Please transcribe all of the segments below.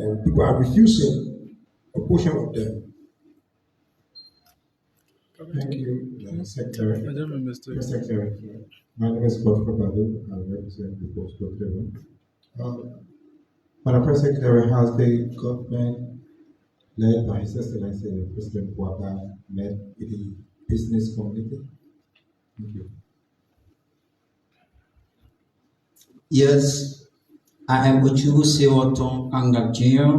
and people are refusing a portion of them. Thank you, Secretary. I don't remember. Secretary. My name is Godfrey Badu. I represent the Post Procurement. Madam Press Secretary, has the government led by His Excellency President Boakai met with the business community? Thank you. Yes, I am Uchu Siwoton Angak Jr.,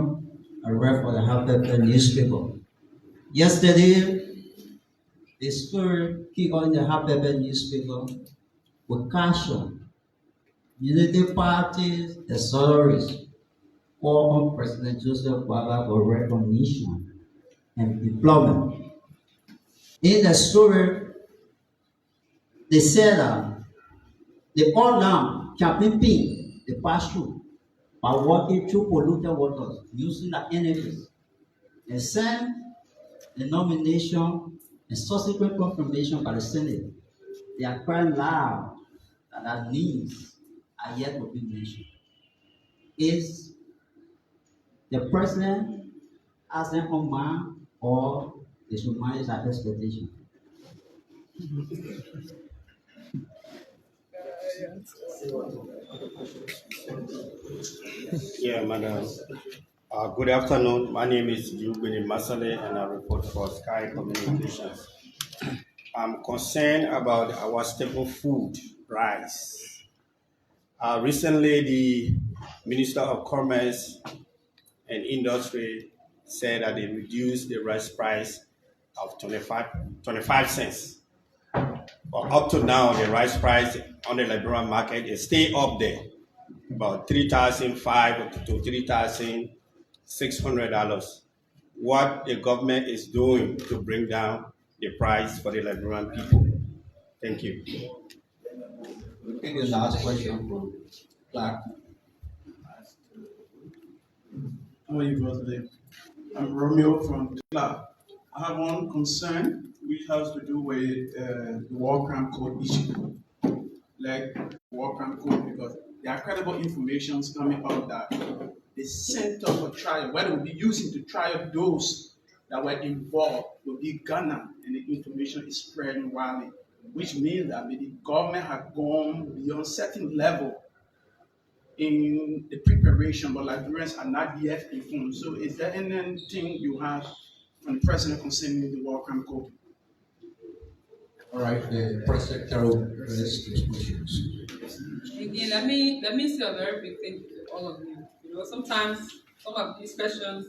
a rep for the Half newspaper. Yesterday, the story came on the Half newspaper with caution. Unity parties, the salaries, call on President Joseph Baba for recognition and deployment. In the story, they said the all now campaign the pass through by walking through polluted waters using the enemies and send the nomination and subsequent confirmation by the Senate. They are crying loud that our needs are yet to be mentioned. Is the president as them on mind or they should manage our expectation? Yeah, madam. Good afternoon. My name is Yubini Masale and I report for Sky Communications. I'm concerned about our staple food, rice. Recently, the Minister of Commerce and Industry said that they reduced the rice price of 25 cents. But up to now, the rice price on the Liberian market is still up there, about $3,500 to $3,600. What the government is doing to bring down the price for the Liberian people? Thank you. We take the last question from Clark. How are you, brother Dave? I'm Romeo from Clark. I have one concern which has to do with the war crime code issue. Like war crime code, because there are credible information coming out that the center for trial, what they will be using to trial those that were involved, will be Ghana, and the information is spreading widely, which means that the government has gone beyond certain level in the preparation, but Liberians are not yet informed. So, is there anything you have from the president concerning the war crime code? All right, the Press Secretary will address these questions. Again, let me say a very big thing to all of you. You know, sometimes some of these questions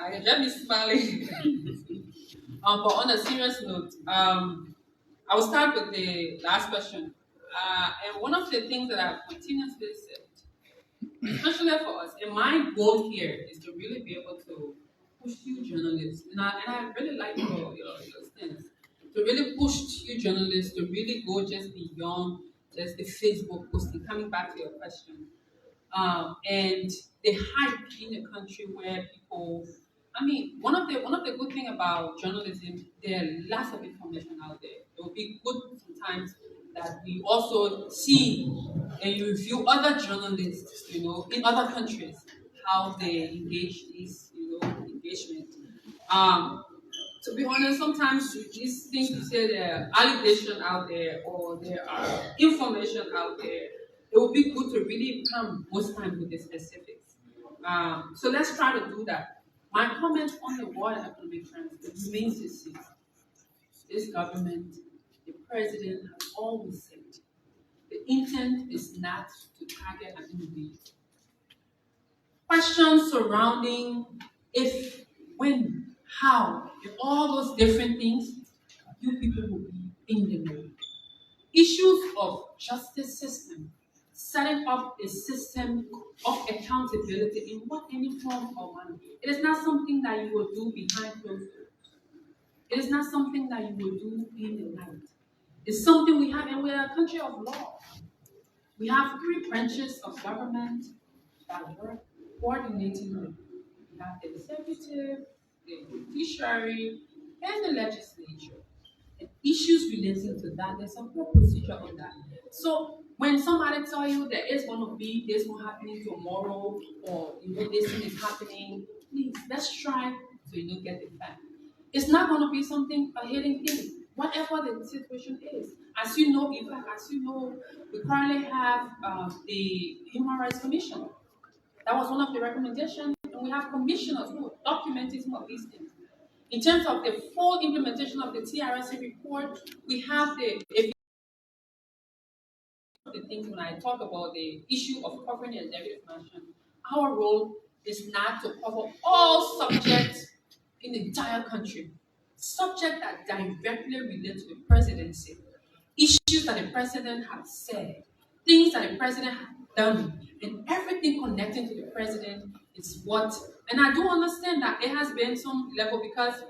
I can just be smiling. But on a serious note, I will start with the last question. And one of the things that I've continuously said, especially for us, and my goal here is to really be able to push you journalists, and I really like your stance, to really push you journalists to really go just beyond just the Facebook posting. Coming back to your question, and the hype in a country where people, I mean, one of the good thing about journalism, there are lots of information out there. It will be good sometimes that we also see and review other journalists, you know, in other countries, how they engage this, you know, engagement. Um, to be honest, sometimes these things you say there are allegations out there or there are information out there, it would be good to really come most times with the specifics. So let's try to do that. My comment on the World Economic Transit remains the same. This government, the president has always said, the intent is not to target an individual. Questions surrounding if, when, how, and all those different things, you people will be in the know. Issues of justice system, setting up a system of accountability in what any form or manner. It is not something that you will do behind closed doors. It is not something that you will do in the night. It's something we have, and we are a country of law. We have three branches of government that work coordinatingly. We have the executive, the judiciary, and the legislature. And issues relating to that, there's a whole procedure on that. So When somebody tell you there is going to be this one happening tomorrow, or this thing is happening, please let's try to get the fact. It's not going to be something a hidden thing. Whatever the situation is, as you know, in fact, as you know, we currently have the Human Rights Commission. That was one of the recommendations, and we have commissioners who documented some of these things. In terms of the full implementation of the TRC report, we have the things when I talk about the issue of covering the executive mansion. Our role is not to cover all subjects in the entire country. Subjects that directly relate to the presidency, issues that the president has said, things that the president has done, and everything connecting to the president is what. And I do understand that there has been some level because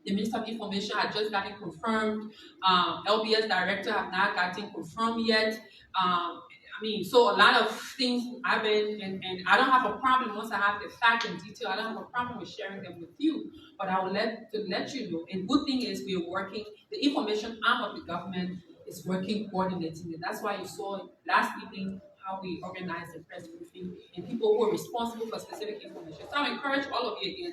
the Minister of Information had just gotten confirmed. LBS Director have not gotten confirmed yet. So a lot of things have been, and I don't have a problem once I have the fact and detail. I don't have a problem with sharing them with you. But I will let you know. And good thing is we are working. The information arm of the government is working, coordinating it. That's why you saw last evening how we organized the press briefing and people who are responsible for specific information. So I encourage all of you again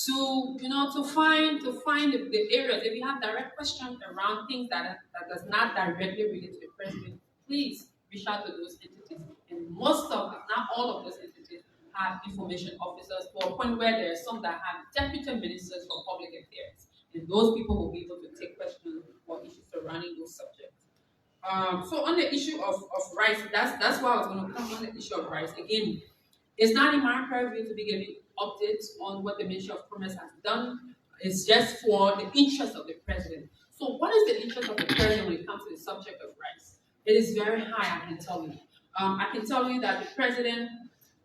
to find the areas. If you have direct questions around things that does not directly relate to the president, please reach out to those entities. And most of, if not all of those entities, have information officers to a point where there are some that have deputy ministers for public affairs, and those people will be able to take questions or issues surrounding those subjects. So on the issue of rights, that's why I was going to come on the issue of rights again. It's not in my purview to be giving updates on what the Ministry of Commerce has done. It's just for the interest of the president. So what is the interest of the president when it comes to the subject of rights? It is very high, I can tell you. I can tell you that the president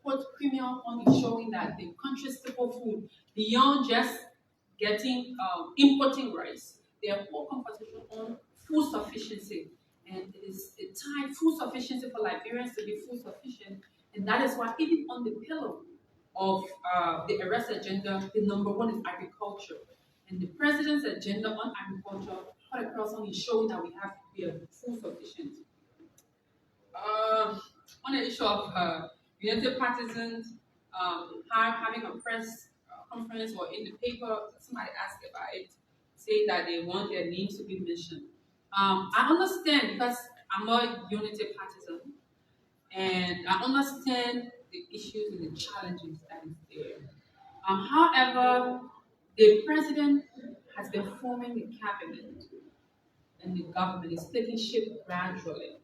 put premium on ensuring that the country's staple food, beyond just importing rice, there are whole conversation on food sufficiency. And it is the time food sufficiency for Liberians to be food sufficient. And that is why even on the pillar of the arrest agenda, the number one is agriculture. And the president's agenda on agriculture, cut across on ensuring that we are food sufficient. On the issue of United Partisans having a press conference or in the paper, somebody asked about it, say that they want their names to be mentioned. I understand because I'm not a Unity partisan, and I understand the issues and the challenges that is there. However, the president has been forming the cabinet, and the government is taking shape gradually.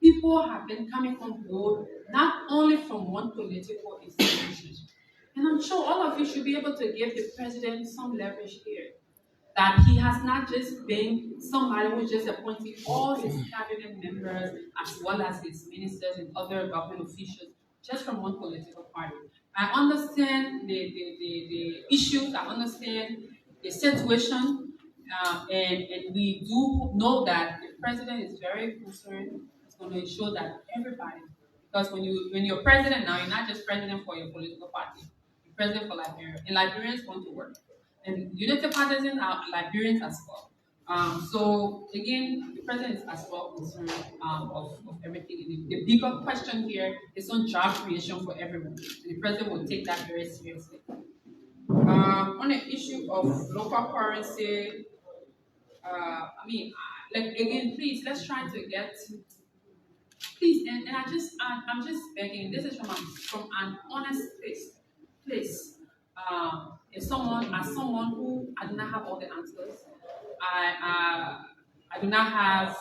People have been coming on board, not only from one political institution. And I'm sure all of you should be able to give the president some leverage here. That he has not just been somebody who just appointed all his cabinet members as well as his ministers and other government officials just from one political party. I understand the issues, I understand the situation, and we do know that the president is very concerned. It's going to ensure that everybody, because when you're president now, you're not just president for your political party, you're president for Liberia, and Liberians want to work. And United Partisans are Liberians as well. So again, the president is as well concerned of everything. The bigger question here is on job creation for everyone. And the president will take that very seriously. On the issue of local currency, again, please let's try to get. Please, and I'm just begging. This is from an honest place. If as someone who I do not have all the answers, I do not have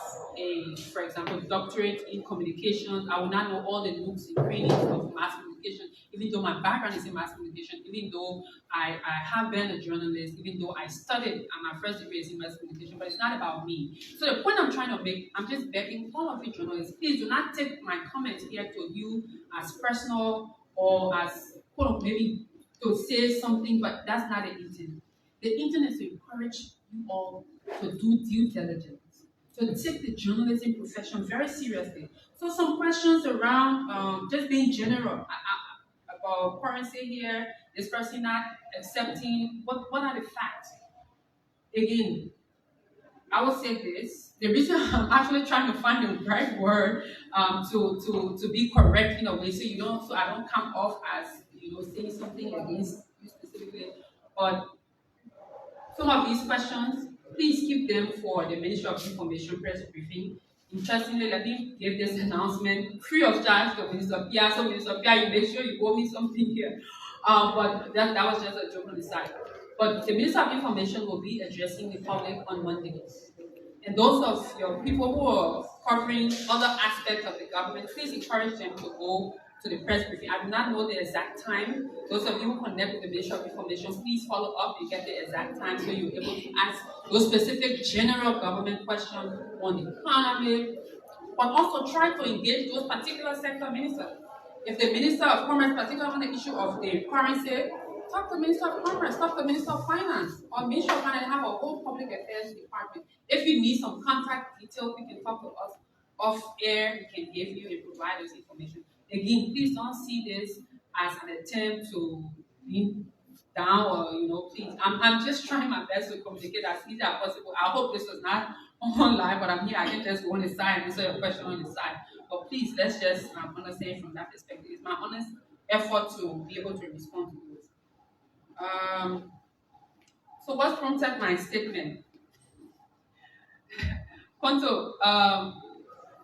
for example, doctorate in communication. I will not know all the nooks and crannies of mass communication, even though my background is in mass communication, even though I have been a journalist, even though I studied and my first degree is in mass communication, but it's not about me. So the point I'm trying to make, I'm just begging all of you journalists, please do not take my comments here to you as personal or as maybe to say something, but that's not the intent. The intent is to encourage you all to do due diligence, to take the journalism profession very seriously. So some questions around just being general about currency here, this person not accepting, what are the facts? Again, I will say this. The reason I'm actually trying to find the right word to be correct in a way so I don't come off as saying something against you specifically. But some of these questions, please keep them for the Ministry of Information press briefing. Interestingly, let me give this announcement free of charge to Minister Pia. So Minister Pia, you make sure you owe me something here. But that was just a joke on the side. But the Minister of Information will be addressing the public on Monday. And those of your people who are covering other aspects of the government, please encourage them to go to the press briefing. I do not know the exact time. Those of you who connect with the Ministry of Information, please follow up and get the exact time so you're able to ask those specific general government questions on the economy, but also try to engage those particular sector ministers. If the Minister of Commerce, particularly on the issue of the currency, talk to the Minister of Commerce, talk to the Minister of Finance, or Minister of Finance have a whole public affairs department. If you need some contact details, you can talk to us off air, we can give you and provide us information. Again, please don't see this as an attempt to be down or please. I'm just trying my best to communicate as easy as possible. I hope this was not online, but I'm here. I can just go on the side and answer your question on the side. But please, let's just understand from that perspective. It's my honest effort to be able to respond to those. So what prompted my statement? Ponto,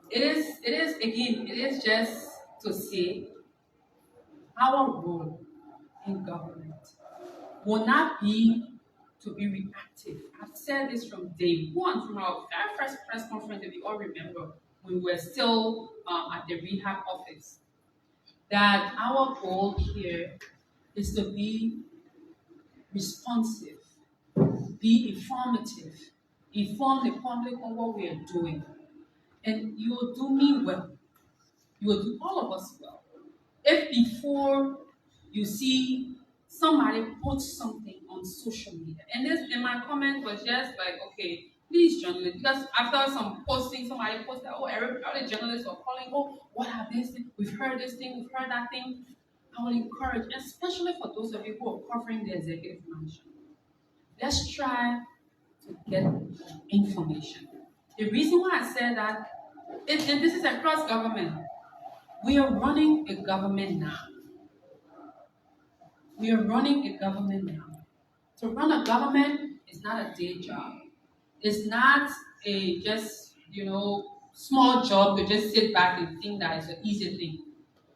it is just to say our role in government will not be to be reactive. I've said this from day one, from our very first press conference, if you all remember, when we were still at the rehab office, that our goal here is to be responsive, be informative, inform the public on what we are doing. And you will do me well. You will do all of us well. If before you see somebody post something on social media, and my comment was just like, okay, please journalists, because after some posting, somebody posted, oh, all the journalists are calling, oh, what have this thing? We've heard this thing, we've heard that thing. I will encourage, especially for those of you who are covering the executive mansion, let's try to get information. The reason why I said that, and this is across government, we are running a government now. We are running a government now. To run a government is not a day job. It's not a just, small job to just sit back and think that it's an easy thing.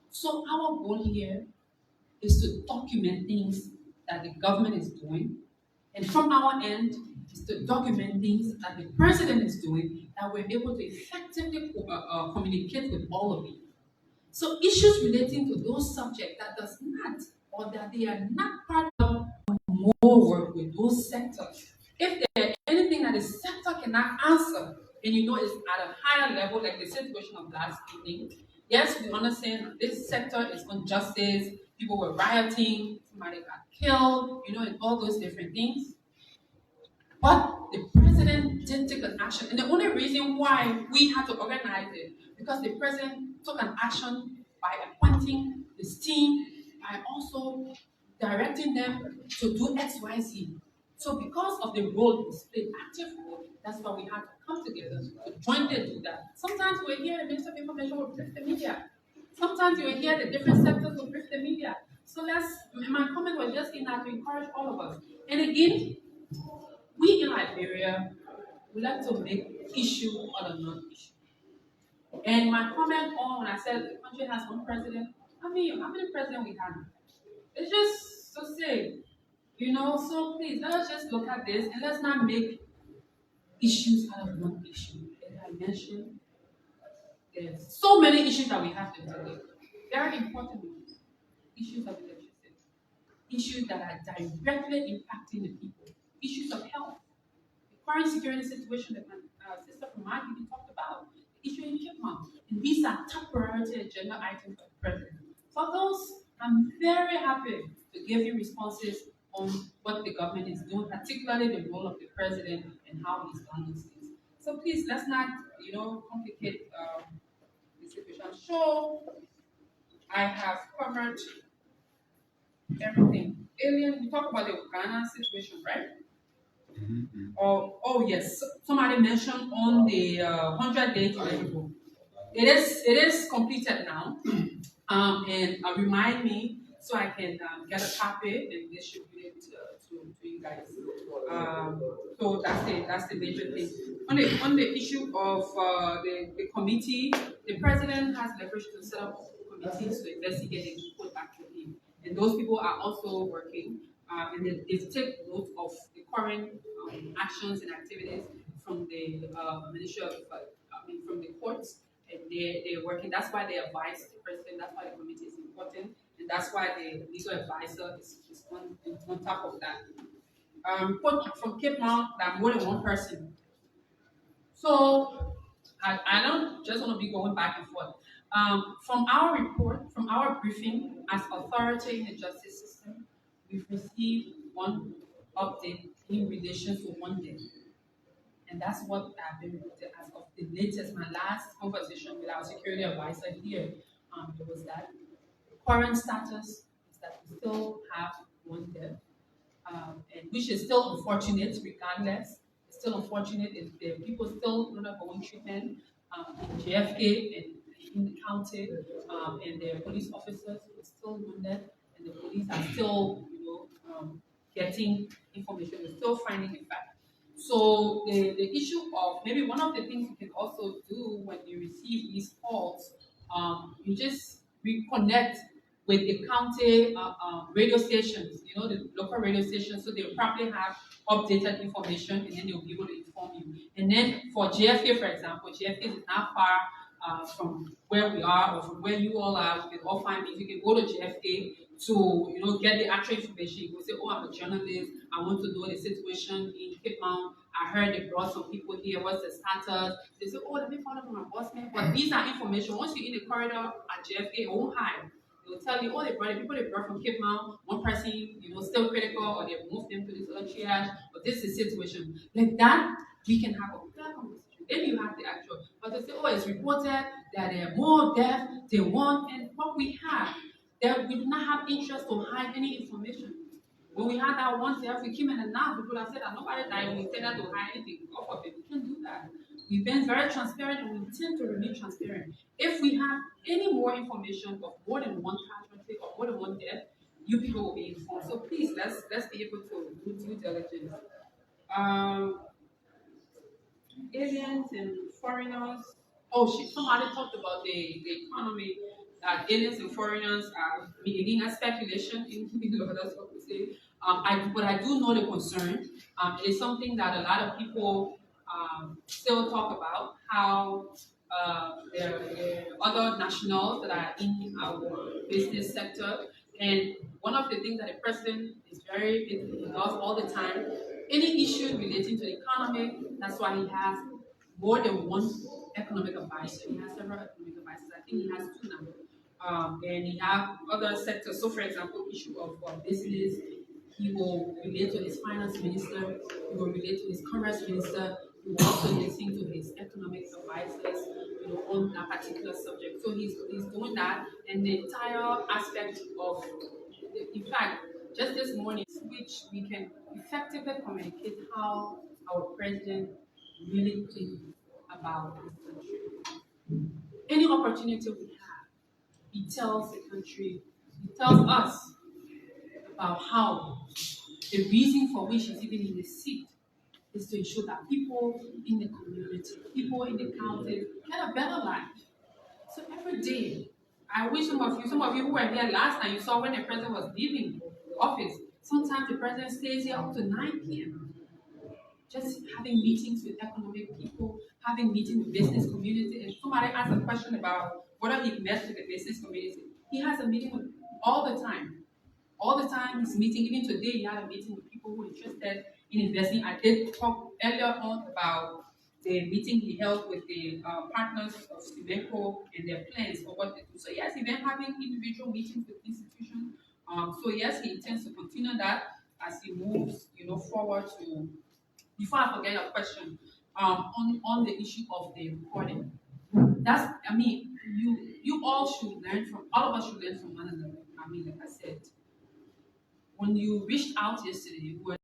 So our goal here is to document things that the government is doing. And from our end is to document things that the president is doing that we're able to effectively communicate with all of you. So issues relating to those subjects that does not or that they are not part of more work with those sectors. If there's anything that the sector cannot answer, and it's at a higher level, like the situation of last evening, yes, we understand this sector is injustice, people were rioting, somebody got killed, and all those different things. But the president didn't take an action. And the only reason why we had to organize it, because the president took an action by appointing this team, by also directing them to do X, Y, Z. So because of the role he played, active role, that's why we had to come together to jointly do that. Sometimes we're here, the Minister of Information will brief the media. Sometimes you will hear the different sectors will brief the media. So my comment was just in that to encourage all of us. And again, we in Liberia, we like to make issue out of non-issue. And my comment on when I said the country has one president, how many presidents we have? It's just to say, so please let us just look at this and let's not make issues out of one issue. As I mentioned, there's so many issues that we have to deal with. Very important ones. Issues of electricity, issues that are directly impacting the people, issues of health, the current security situation that my sister from my TV talked about, the issue in Chipmunk. And these are top priority agenda items for the president. For those, I'm very happy to give you responses on what the government is doing, particularly the role of the president and how he's done these things. So please, let's not, complicate the situation. I'm sure I have covered everything. Alien, we talked about the Ghana situation, right? Oh yes, somebody mentioned on the 100-day deliverable. It is completed now. And remind me so I can get a copy and distribute it to you guys. Um, so that's the major thing. On the issue of the committee, the president has leverage to set up committees to investigate and report back to him, and those people are also working. And they've taken note of the current actions and activities from the Ministry of, from the courts, and they're working. That's why they advise the president. That's why the committee is important, and that's why the legal advisor is on top of that. Report from Cape Mount that more than one person. So I don't just want to be going back and forth. From our report, from our briefing as authority in the justice system, we've received one update in relation to one death. And that's what I've been reported as of the latest. My last conversation with our security advisor here, it was that the current status is that we still have one death, and which is still unfortunate regardless. It's still unfortunate if the people still undergoing treatment in JFK and in the county, and their police officers are still wounded, and the police are still, getting information, they're still finding the fact. So the issue of maybe one of the things you can also do when you receive these calls, you just reconnect with the county radio stations, the local radio stations, so they'll probably have updated information and then they'll be able to inform you. And then for JFK, for example, JFK is not far from where we are or from where you all are. You can all find me. If you can go to JFK to get the actual information, you can say, oh, I'm a journalist. I want to know the situation in Cape Mount. I heard they brought some people here. What's the status? They say, oh, let me follow from my boss man. But these are information. Once you're in the corridor at JFK, it won't hide. They'll tell you, oh, they brought the people they brought from Cape Mount. One person, still critical, or they moved them to this other triage, or this is the situation. Like that, we can have a clear conversation. Then you have the actual. But they say, oh, it's reported that there are more deaths than one, and what we have, that we do not have interest to hide any information. When we had that one death, we came in and now people have said that nobody died. We intended to hide anything off of it. We can't do that. We've been very transparent and we intend to remain transparent. If we have any more information of more than one casualty or more than one death, you people will be informed. So please, let's be able to do due diligence. Aliens and foreigners. Oh, somebody talked about the economy. That aliens and foreigners are making a speculation in that's what we say. But I do know the concern. It is something that a lot of people still talk about. How there are other nationals that are in our business sector, and one of the things that the president is he does all the time, any issue relating to the economy, that's why he has more than one economic advisor. He has several economic advisors. I think he has two now. And he have other sectors. So, for example, issue of business, he will relate to his finance minister. He will relate to his commerce minister. He will also listen to his economic advisors, on that particular subject. So he's doing that, and the entire aspect of, in fact, just this morning, which we can effectively communicate how our president really thinks about this country. Any opportunity we have, he tells the country, he tells us about how the reason for which he's even in the seat is to ensure that people in the community, people in the county get a better life. So every day, I wish some of you who were here last time, you saw when the president was leaving the office. Sometimes the president stays here up to 9 p.m. just having meetings with economic people, having meetings with business community. And somebody asked a question about whether he met with the business community. He has a meeting with all the time. All the time he's meeting. Even today, he had a meeting with people who are interested in investing. I did talk earlier on about the meeting he held with the partners of Simeco and their plans for what they do. So yes, he's been having individual meetings with institutions. So yes, he intends to continue that as he moves, forward to. Before I forget your question, on the issue of the recording, you all should learn from, all of us should learn from one another. Like I said, when you reached out yesterday, we were